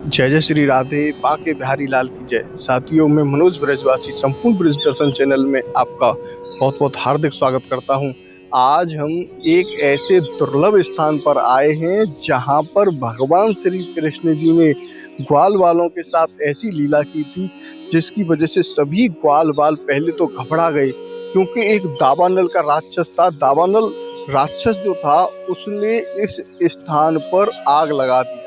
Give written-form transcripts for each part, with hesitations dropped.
जय जय श्री राधे बाके बिहारी लाल की जय। साथियों, मैं मनोज ब्रजवासी संपूर्ण ब्रज दर्शन चैनल में आपका बहुत बहुत हार्दिक स्वागत करता हूं। आज हम एक ऐसे दुर्लभ स्थान पर आए हैं जहां पर भगवान श्री कृष्ण जी ने ग्वाल वालों के साथ ऐसी लीला की थी जिसकी वजह से सभी ग्वाल वाल पहले तो घबरा गए, क्योंकि एक दावानल का राक्षस था। दावानल राक्षस जो था उसने इस स्थान पर आग लगा दी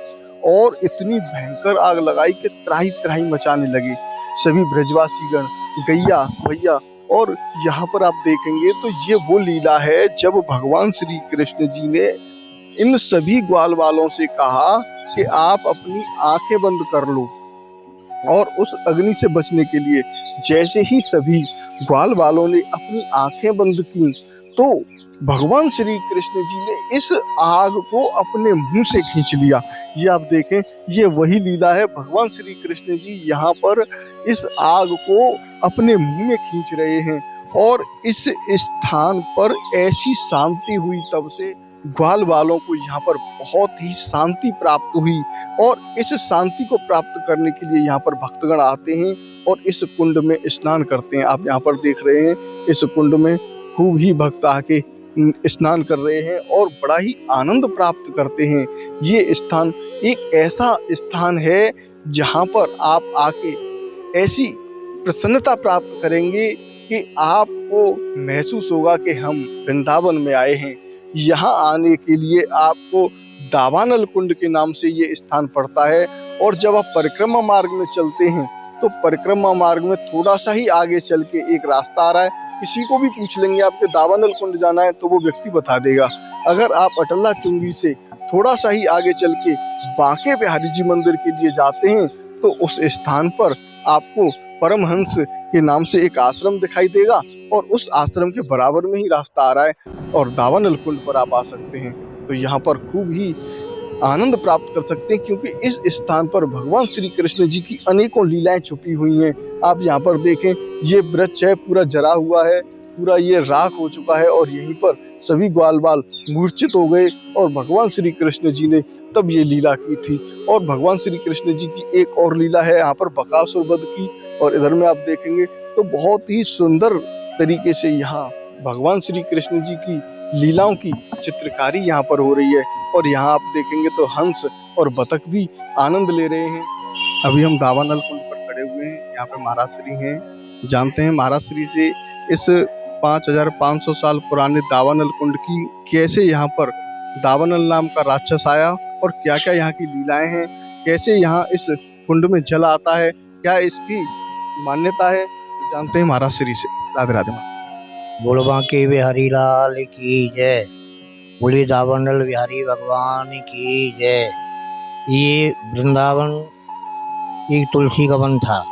और इतनी भयंकर आग लगाई कि त्राही त्राही मचाने लगे सभी ब्रजवासीगण, गैया भैया। और यहाँ पर आप देखेंगे तो ये वो लीला है जब भगवान श्री कृष्ण जी ने इन सभी ग्वाल वालों से कहा कि आप अपनी आंखें बंद कर लो, और उस अग्नि से बचने के लिए जैसे ही सभी ग्वाल वालों ने अपनी आंखें बंद की तो भगवान श्री कृष्ण जी ने इस आग को अपने मुंह से खींच लिया। ये आप देखें, ये वही लीला है। भगवान श्री कृष्ण जी यहाँ पर इस आग को अपने मुंह में खींच रहे हैं और इस स्थान पर ऐसी शांति हुई, तब से ग्वाल वालों को यहाँ पर बहुत ही शांति प्राप्त हुई। और इस शांति को प्राप्त करने के लिए यहाँ पर भक्तगण आते हैं और इस कुंड में स्नान करते हैं। आप यहाँ पर देख रहे हैं, इस कुंड में खूब ही भक्त आके स्नान कर रहे हैं और बड़ा ही आनंद प्राप्त करते हैं। ये स्थान एक ऐसा स्थान है जहाँ पर आप आके ऐसी प्रसन्नता प्राप्त करेंगे कि आपको महसूस होगा कि हम वृंदावन में आए हैं। यहाँ आने के लिए आपको दावानल कुंड के नाम से ये स्थान पड़ता है। और जब आप परिक्रमा मार्ग में चलते हैं तो परिक्रमा मार्ग में थोड़ा सा ही आगे चल के एक रास्ता आ रहा है। किसी को भी पूछ लेंगे आपके दावानल कुंड जाना है तो वो व्यक्ति बता देगा। अगर आप अटल्ला चुंगी से थोड़ा सा ही आगे चल के बाके बिहारी जी मंदिर के लिए जाते हैं तो उस स्थान पर आपको परमहंस के नाम से एक आश्रम दिखाई देगा और उस आश्रम के बराबर में ही रास्ता आ रहा है और दावानल कुंड पर आप आ सकते हैं। तो यहाँ पर खूब ही आनंद प्राप्त कर सकते हैं, क्योंकि इस स्थान पर भगवान श्री कृष्ण जी की अनेकों लीलाएं छुपी हुई हैं। आप यहाँ पर देखें, ये वृक्ष है पूरा जला हुआ है, पूरा ये राख हो चुका है और यहीं पर सभी ग्वाल बाल मूर्छित हो गए और भगवान श्री कृष्ण जी ने तब ये लीला की थी। और भगवान श्री कृष्ण जी की एक और लीला है यहाँ पर बकासुर वध की। और इधर में आप देखेंगे तो बहुत ही सुंदर तरीके से यहाँ भगवान श्री कृष्ण जी की लीलाओं की चित्रकारी यहाँ पर हो रही है। और यहाँ आप देखेंगे तो हंस और बतख भी आनंद ले रहे हैं। अभी हम दावानल कुंड पर खड़े हुए हैं। यहाँ पे महाराज श्री हैं। जानते हैं महाराज श्री से इस 5500 साल पुराने दावानल कुंड की कैसे यहाँ पर दावानल नाम का राक्षस आया और क्या क्या यहाँ की लीलाएं हैं, कैसे यहाँ इस कुंड में जल आता है, क्या इसकी मान्यता है, जानते हैं महाराज श्री से। राधे राधे। बोलो बांके बिहारी लाल की जय। बोली दावानल बिहारी भगवान की जय। ये वृंदावन एक तुलसी का वन था।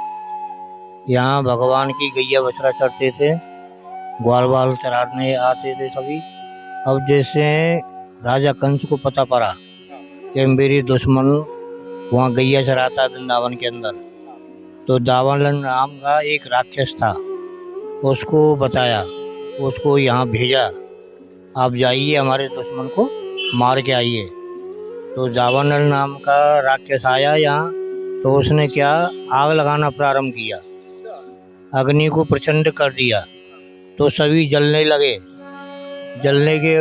यहाँ भगवान की गैया बछड़ा चढ़ते थे, ग्वाल बाल चराने आते थे सभी। अब जैसे राजा कंस को पता पड़ा कि मेरी दुश्मन वहाँ गैया चराता वृंदावन के अंदर, तो दावानल नाम का एक राक्षस था, उसको बताया, उसको यहाँ भेजा, आप जाइए हमारे दुश्मन को मार के आइए। तो दावानल नाम का राक्षस आया यहाँ, तो उसने क्या आग लगाना प्रारंभ किया, अग्नि को प्रचंड कर दिया, तो सभी जलने लगे। जलने के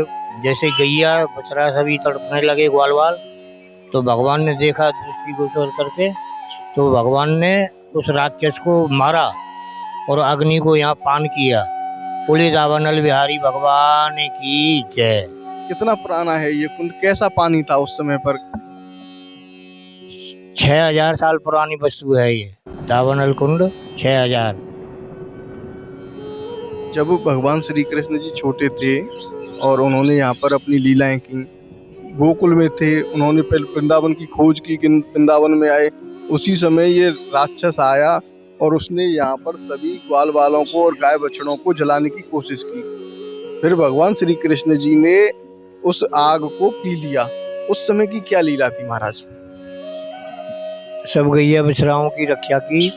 जैसे गैया बछड़ा सभी तड़पने लगे ग्वाल वाल। तो भगवान ने देखा दृष्टिगोचर करके, तो भगवान ने उस राक्षस को मारा और अग्नि को यहाँ पान किया। बोले दावानल बिहारी भगवान की जय। कितना पुराना है ये कुंड, कैसा पानी था उस समय पर? 6000 साल पुरानी वस्तु है ये दावानल कुंड। 6000। जब भगवान श्री कृष्ण जी छोटे थे और उन्होंने यहाँ पर अपनी लीलाएं की, गोकुल में थे, उन्होंने पहले वृंदावन की खोज की कि वृंदावन में आए, उसी समय ये राक्षस आया और उसने यहाँ पर सभी ग्वाल वालों को और गाय बछड़ों को जलाने की कोशिश की। फिर भगवान श्री कृष्ण जी ने उस आग को पी लिया। उस समय की क्या लीला थी महाराज? सब गैया बछड़ाओं की रक्षा की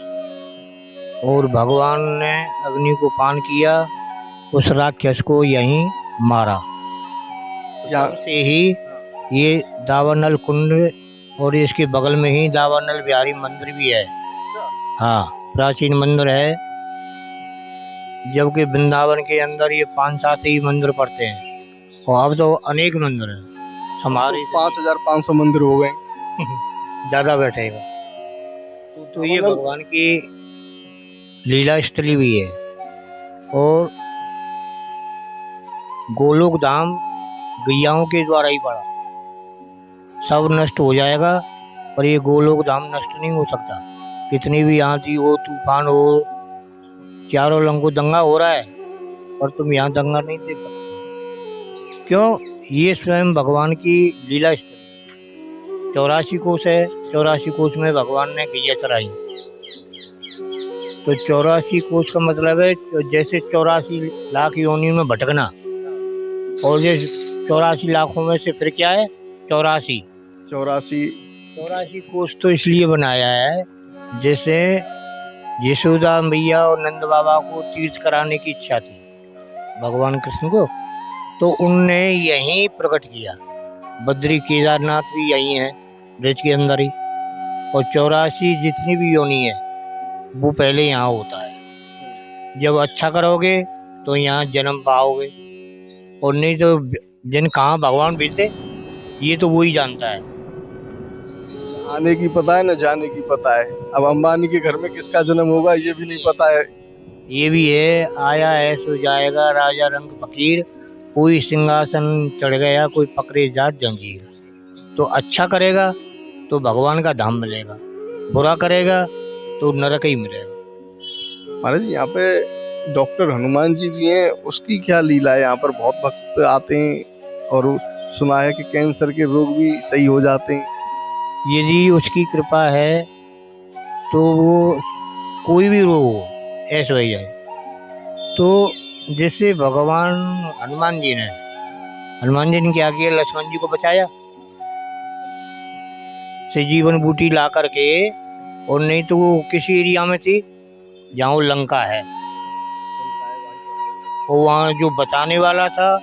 और भगवान ने अग्नि को पान किया, उस राक्षस को यहीं मारा। से ही ये दावानल कुंड और इसके बगल में ही दावानल बिहारी मंदिर भी है। हाँ, प्राचीन मंदिर है, जबकि वृंदावन के अंदर ये 5-7 ही मंदिर पड़ते हैं और अब तो अनेक मंदिर हैं। हमारे 5500 मंदिर हो गए। ज्यादा बैठेगा। तो ये भगवान की लीला स्थली भी है। और गोलोक धाम गैयाओं के द्वारा ही पड़ा, सब नष्ट हो जाएगा, पर ये गोलोक धाम नष्ट नहीं हो सकता। कितनी भी आंधी हो, तूफान हो, चारों लंगो दंगा हो रहा है, पर तुम यहाँ दंगा नहीं देख सकते। क्यों? ये स्वयं भगवान की लीला स्थल। 84 कोस है, 84 कोस में भगवान ने गैया चराई। तो 84 कोस का मतलब है जैसे 84 लाख योनि में भटकना, और ये 84 लाखों में से फिर क्या है? 84 कोस तो इसलिए बनाया है जैसे यशोदा मैया और नंद बाबा को तीर्थ कराने की इच्छा थी भगवान कृष्ण को, तो उनने यहीं प्रकट किया। बद्री केदारनाथ भी यहीं है, ब्रज के अंदर ही। और 84 जितनी भी योनि है वो पहले यहाँ होता है। जब अच्छा करोगे तो यहाँ जन्म पाओगे, और नहीं तो जिन कहाँ भगवान मिलते ये तो वो ही जानता है। आने की पता है, न जाने की पता है। अब अंबानी के घर में किसका जन्म होगा ये भी नहीं पता है। ये भी है, आया है सो जाएगा, राजा रंग फकीर, कोई सिंहासन चढ़ गया, कोई पकड़े जात जंजीर। तो अच्छा करेगा तो भगवान का धाम मिलेगा, बुरा करेगा तो नरक ही मिलेगा। महाराज जी, यहाँ पे डॉक्टर हनुमान जी भी हैं, उसकी क्या लीला है? यहाँ पर बहुत भक्त आते हैं और सुना है कि कैंसर के रोग भी सही हो जाते हैं। यदि उसकी कृपा है तो वो कोई भी रोग हो ऐसा हो जाए। तो जैसे भगवान हनुमान जी ने क्या किया? लक्ष्मण जी को बचाया, से जीवन बूटी ला करके। और नहीं तो वो किसी एरिया में थी जहाँ वो लंका है, और वहाँ जो बताने वाला था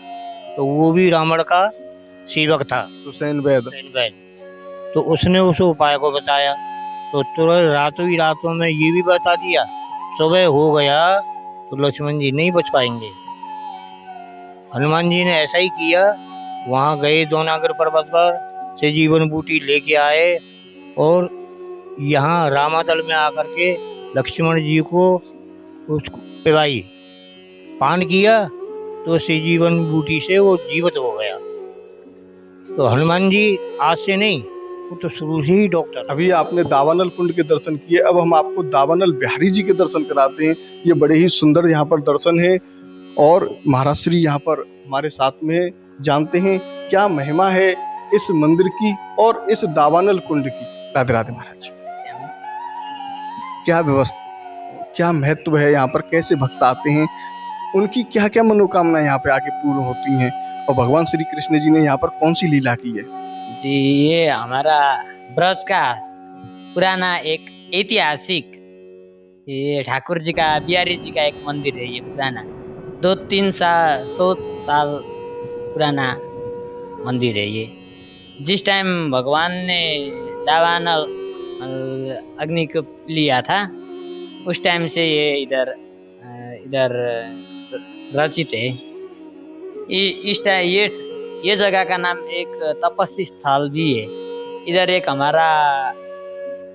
तो वो भी रावण का सेवक था, सुसैन वैद। तो उसने उस उपाय को बताया, तो तुरंत रातों ही रातों में ये भी बता दिया। सुबह हो गया तो लक्ष्मण जी नहीं बच पाएंगे। हनुमान जी ने ऐसा ही किया, वहां गए दोनागर पर्वत पर, से जीवन बूटी लेके आए, और यहाँ रामादल में आकर के लक्ष्मण जी को उसको पिलाई, पान किया, तो से जीवन बूटी से वो जीवित हो गया। तो हनुमान जी आज से नहीं, वो तो शुरू से ही डॉक्टर। अभी आपने दावानल कुंड के दर्शन किए, अब हम आपको दावानल बिहारी जी के दर्शन कराते हैं। ये बड़े ही सुंदर यहाँ पर दर्शन है, और महाराज श्री यहाँ पर हमारे साथ में जानते हैं क्या महिमा है इस मंदिर की और इस दावानल कुंड की। राधे राधे महाराज। क्या व्यवस्था, क्या महत्व है यहाँ पर, कैसे भक्त आते हैं, उनकी क्या क्या मनोकामना यहाँ पे आके पूर्ण होती हैं, और भगवान श्री कृष्ण जी ने यहाँ पर कौन सी लीला की है? जी, ये हमारा ब्रज का पुराना एक ऐतिहासिक, ये ठाकुर जी का, बिहारी जी का एक मंदिर है। ये पुराना 200-300 साल पुराना मंदिर है ये। जिस टाइम भगवान ने दावानल अग्नि को लिया था, उस टाइम से ये इधर रचित है। ये जगह का नाम एक तपस्वी स्थल भी है। इधर एक हमारा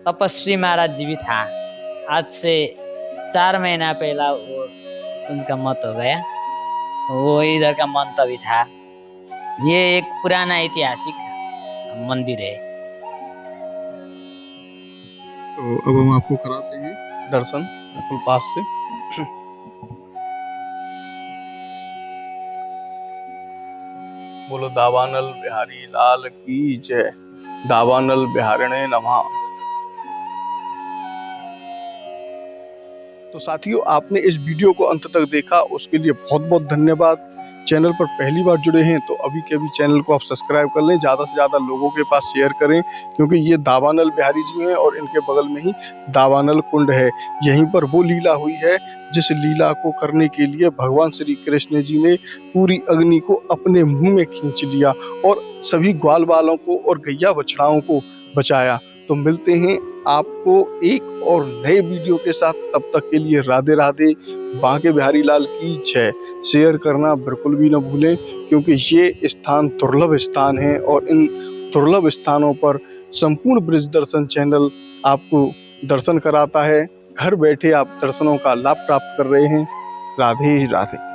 तपस्वी महाराज जी भी था। आज से 4 महीना पहला वो उनका मौत हो गया। वो इधर का मंत्र भी था। ये एक पुराना ऐतिहासिक मंदिर है। तो अब हम आपको कराते हैं दर्शन बिल्कुल पास से। बोलो दावानल बिहारी लाल की जय। दावानल बिहारिणे नमः। तो साथियों, आपने इस वीडियो को अंत तक देखा, उसके लिए बहुत बहुत धन्यवाद। चैनल पर पहली बार जुड़े हैं तो अभी के अभी चैनल को आप सब्सक्राइब कर लें, ज़्यादा से ज़्यादा लोगों के पास शेयर करें, क्योंकि ये दावानल बिहारी जी हैं और इनके बगल में ही दावानल कुंड है। यहीं पर वो लीला हुई है जिस लीला को करने के लिए भगवान श्री कृष्ण जी ने पूरी अग्नि को अपने मुंह में खींच लिया और सभी ग्वाल बालों को और गैया बछड़ाओं को बचाया। तो मिलते हैं आपको एक और नए वीडियो के साथ, तब तक के लिए राधे राधे। बांके बिहारी लाल की जय। शेयर करना बिल्कुल भी ना भूलें, क्योंकि ये स्थान दुर्लभ स्थान है और इन दुर्लभ स्थानों पर संपूर्ण ब्रिज दर्शन चैनल आपको दर्शन कराता है। घर बैठे आप दर्शनों का लाभ प्राप्त कर रहे हैं। राधे राधे।